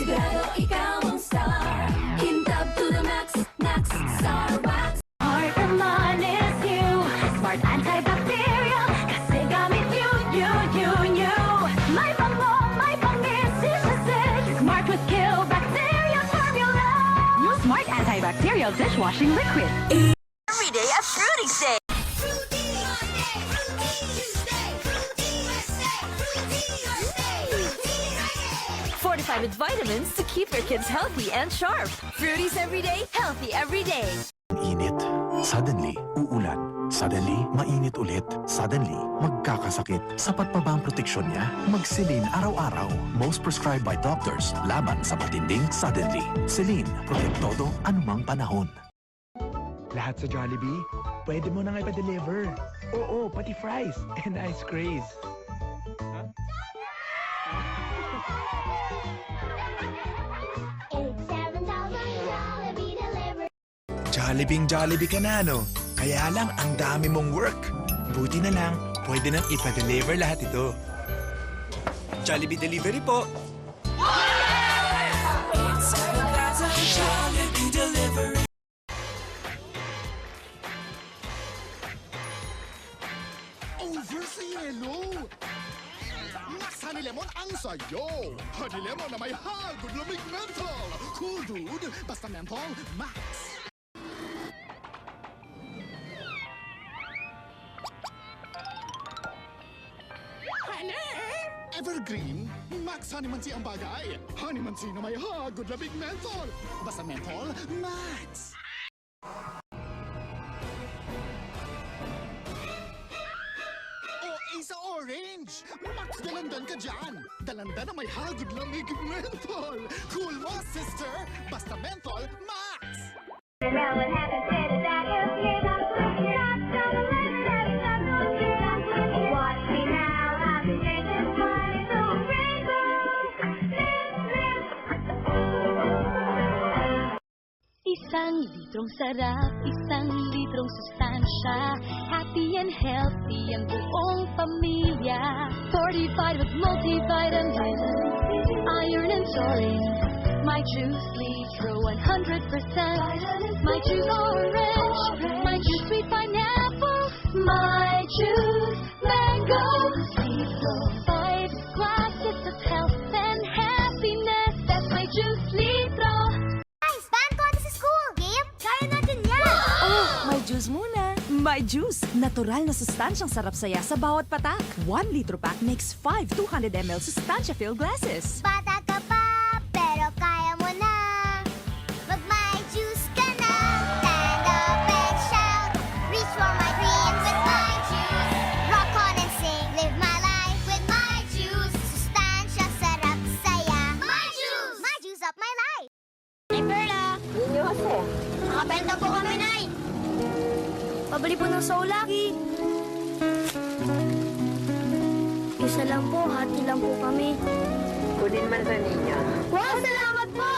Sigurado ikaw ang star. Kintab to the max, max, star wax. Smart naman is you. Smart antibacterial. Kasi gamit you. May bango, may pangis, is Smart with kill bacteria formula. New Smart antibacterial dishwashing liquid. Every day a fruity day. Fortified with vitamins to keep your kids healthy and sharp. Fruities every day, healthy every day. Init. Suddenly, uulan. Suddenly, mainit ulit. Suddenly, magkakasakit. Sapat pa ba ang proteksyon niya? Mag-Celine araw-araw. Most prescribed by doctors. Laban sa matinding suddenly. Celine, protect todo, anumang panahon. Lahat sa Jollibee, pwede mo nang ipa-deliver. Oo, pati fries and ice craze. Jollibee ka na, no? Kaya lang, ang dami mong work. Buti na lang, pwede nang ipa-deliver lahat ito. Jollibee Delivery po. Jollibee Delivery. Over sa yelo! Max Honey Lemon ang sayo! Honey Lemon na may hagod lamig menthol! Cool dude, basta menthol, Max! Honey! Evergreen, Max Honey Mansi ang bagay! Honey Mansi na may hagod lamig menthol! Basta menthol, Max! Sa orange! Max dalandan ka dyan! Dalandan na may hagod lamig menthol! Cool mo, sister! Basta menthol, Max! Isang litrong sarap, isang litrong sustansya. Happy and healthy ang buong pamilya. Fortified with multivitamins, iron and taurine. My juice Litro 100%. My juice orange, my juice sweet pineapple. My juice mango. Litro 5 glasses of health and happiness. That's my juice Litro. Juice muna. My Juice. Natural na sustansyang sarap saya sa bawat patak. 1 litro pack makes 5 200 ml sustansya-filled glasses. Bata ka pa, pero kaya mo na. Mag-My Juice ka na. Stand up and shout. Reach for my dreams with My Juice. Rock on and sing. Live my life with My Juice. Sustansya, sarap, saya. My Juice! My Juice up my life. Ay, Perla. Yun yung kasi. Nakabenta po kami, Nay. Pabili po ng Soulaki. Isa lang po, hati lang po kami. Kunin man sa ninyo. Wow, salamat po!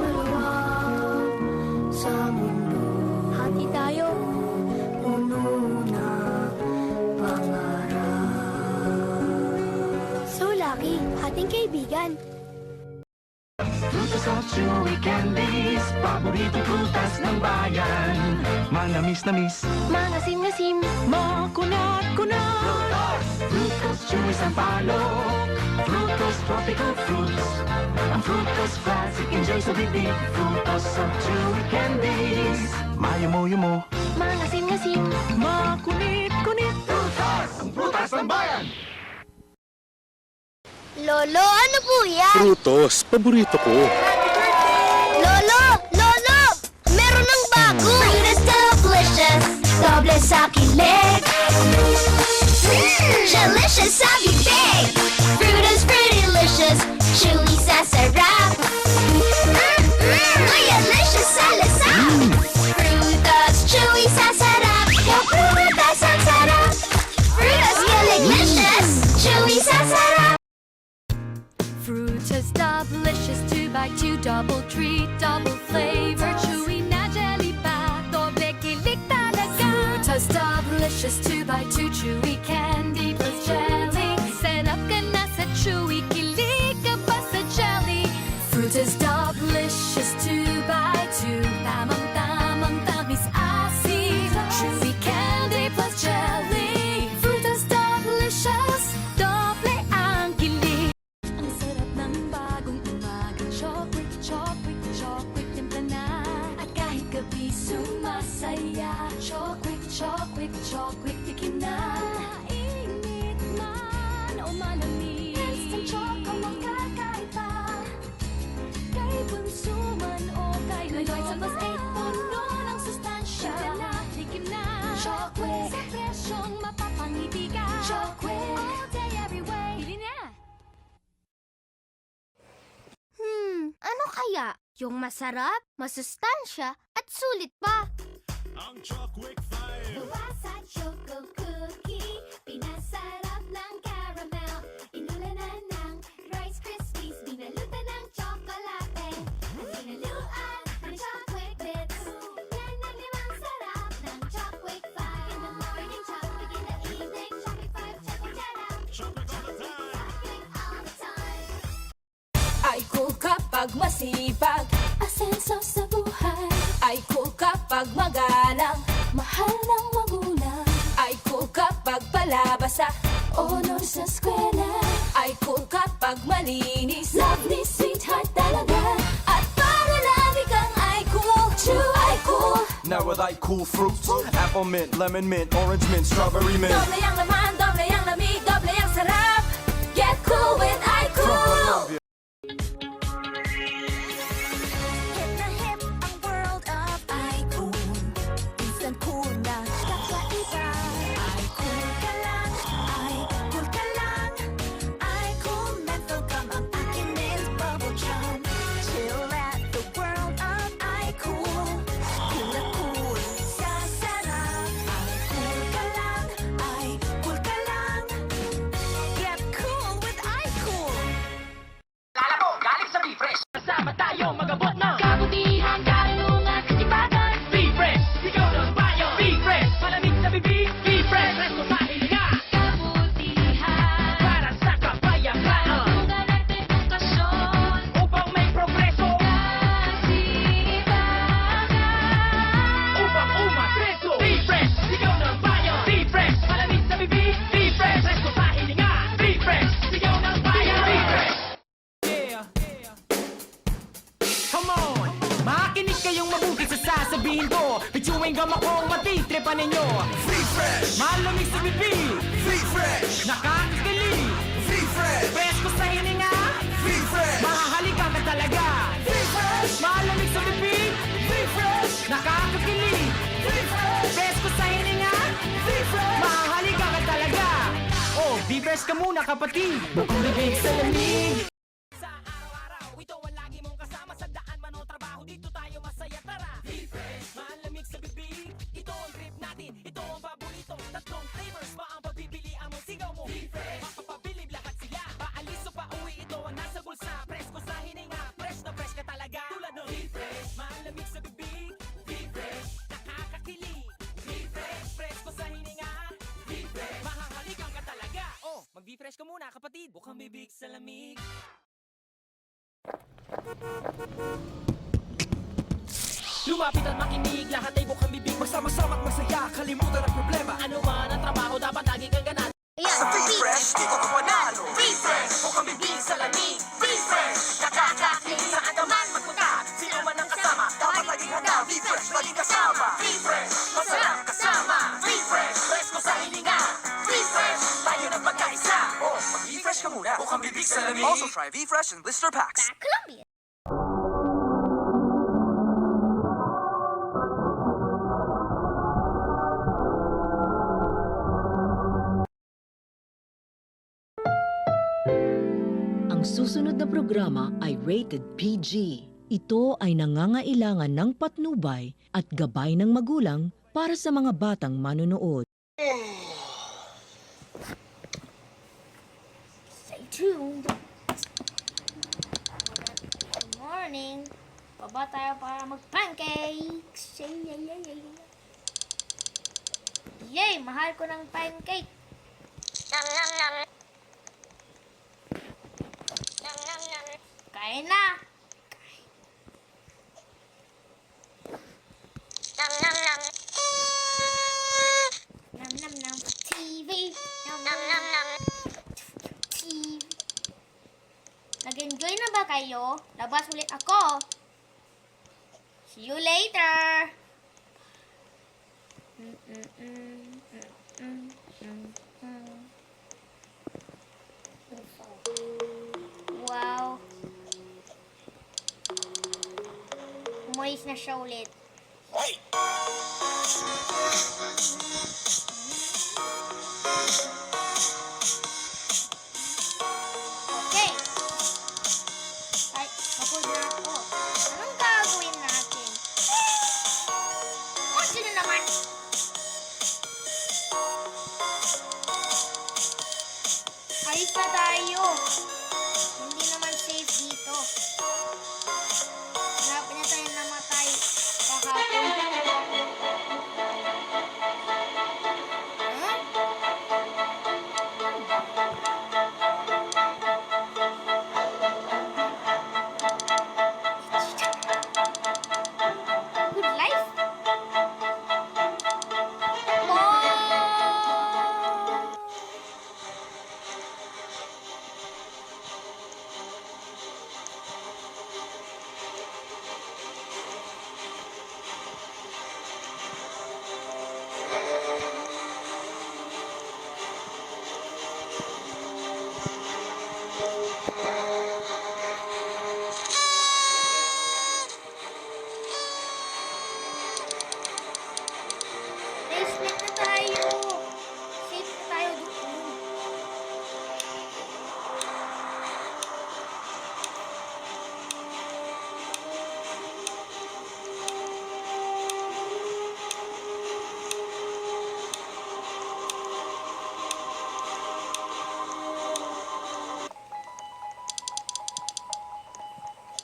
Maluwag sa mundo. Hati tayo. Puno na pangarap. Soulaki, hating kaibigan. Frutos of chewy candies, paboritong prutas ng bayan. Manamis-namis, Mangasim-ngasim. makunat-kunat. Frutos chewy sampalok, Frutos tropical fruits. Ang Frutos classic, enjoy sa bibig. Frutos of chewy candies. Mayumo-yumo, Mangasim-ngasim. makunit-kunit. Frutos, ang prutas ng bayan. Lolo, ano po yan? Frutos, paborito ko. Lolo! Lolo! Meron ng bago! Fruitas delicious! Doble sa kilig! Delicious sa bibig! Fruitas fruitylicious! Chewy sa sarap! May delicious sa lasa! Fruitas chewy sa sarap! Fruitas ang sarap! Fruitas kilig-licious! Chewy sa sarap! Fruitas delicious 2x2 double treat, double flavor, chewy na jelly pa, doble kilig talaga. Fruitas delicious 2x2 chewy candy plus jelly. Set up ka na sa chewy kilig ka Chocolate. Sa presyong mapapangiti ka. Chocolate. All day, every way. Bili na. Ano kaya? Yung masarap, masustansya, at sulit pa. Buwasa choco cookie. Pinasarap ng caramel. Inulanan ng Rice Krispies. Binalutan ng tsokolate. At pinaluan ng chocolate bits. Yan ang limang sarap ng Chocolate 5. In the morning, chocolate. In the evening, chocolate 5. Chocolate all the time. Chocolate all the time. Ay cool kapag masipag, Asenso sa buhay. ay cool kapag magalang, Mahal ng magulang. ay cool kapag palabasa, Honor sa eskwela. ay cool kapag malinis, Love ni sweetheart talaga. at para lagi kang ay cool, True ay cool. Now with like cool fruits, apple mint, lemon mint, orange mint, strawberry mint. doble ang laman, doble ang lamig, doble ang sarap. Get cool with iCool! Hip na hip ang world of iCool. Instant cool na kakaiba. iCool ka lang, iCool ka lang. iCool menthol gum ang akin is bubble chum. Chill at the world of iCool. Cool na cool sa sarap. iCool ka lang, iCool ka lang. Get cool with iCool. Lalago, galing sa Refresh. Kasama tayo magabot ng kabutihan, karunungan, kasipagan. Refresh, ikaw ng bayo. Refresh, malamig sa bibig. Refresh, resto sa hilinga. Kabutihan, para sa kapayapaan. Karunungan at edukasyon, upang may progreso. Kasipagan, upang umatreso. Refresh, ikaw ng bayo. Refresh, malamig sa bibig. Refresh, resto sa hilinga. Refresh, ikaw ng bayo. Refresh. Come on! Makinig kayong mabuti sa sasabihin ko. Pichuwing gam akong matitripan ninyo. Free fresh! Malamig sa bibig, Free fresh! nakakakilig. Free fresh! Presko sa hininga, Free fresh! mahahalika ka talaga. Free fresh! Malamig sa bibig, Free fresh! nakakakilig. Free fresh! Presko sa hininga, Free fresh! mahahalika ka talaga. Oh, be-fresh ka muna kapatid. Bukong bibig sa lamig. Sa araw-araw, ito ang lagi mong kasama sa daan man o trabaho. Dito tayo masaya, tara. Refresh, malamig sa bibig. Ito ang trip natin, ito ang paborito. Tatlong flavors pa ang pagpipilian mo. Sigaw mo, refresh, mapapabilib lahat sila. Paalis o pauwi, ito ang nasa bulsa. Presko sa hininga, fresh na fresh ka talaga. Tulad ng refresh, malamig sa bibig. Refresh, nakakakilig. Refresh, presko sa hininga. Refresh, mahahalikan ka talaga. Oh, mag-refresh ka muna kapatid. Bukang bibig sa lamig. Lumapit at makinig, lahat ay bukang bibig. Magsama-sama at masaya, kalimutan ang problema. Ano man ang trabaho, dapat lagi kang ganado. Ayan, Refresh, dito ka panalo. Refresh, bukang bibig sa lamig. Refresh, nakakakilig. Saan ka man magpunta, sino man ang kasama, dapat laging handa. Refresh, laging kasama. Refresh, masarap kasama. Refresh, presko sa hininga. Refresh, tayo ng pagkaisa. Oh, mag-refresh ka muna. Bukang bibig sa lamig. Also try V-Fresh and blister packs. Colombia. Ang susunod na programa ay rated PG. Ito ay nangangailangan ng patnubay at gabay ng magulang para sa mga batang manonood. Stay tuned. Good morning. Baba tayo para mag-pancakes. Yay! Mahal ko ng pancake. Nam nam nam. Nam nam nam. Kain na. Nam nam nam. Nam nam nam. TV. Nam nam nam nam. TV. Nag-enjoy na ba kayo? Labas ulit ako. See you later. Wow. Umalis na siya ulit. Alis na tayo. Hindi naman safe dito. Hanapin na tayo namatay kahapon. Huh? Good life? Oh! Basement na tayo. Safe na tayo doon.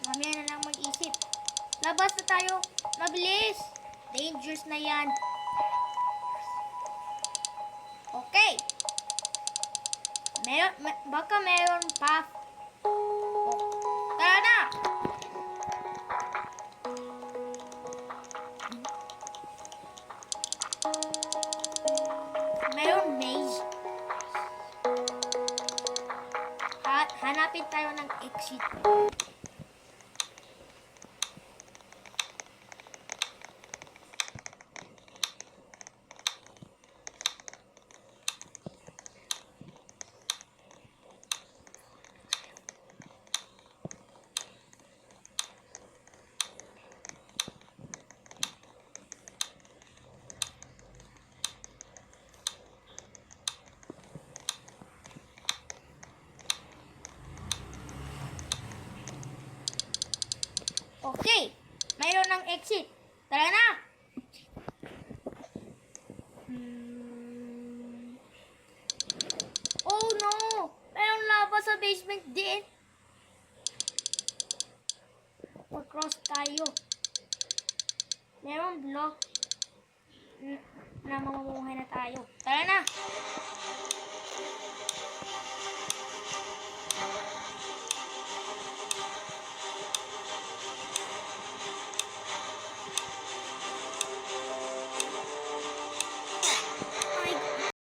Mamaya na lang mag-isip. Labas na tayo. Mabilis. Dangerous na yan. Okay. Baka meron path. Oh, tara na! Meron maze. Hanapin tayo ng exit. Okay, mayroon ng exit. Tara na! Oh no! Mayroong lava sa basement din. Mag-cross tayo. Mayroong block na mamumuhay na tayo. Tara na!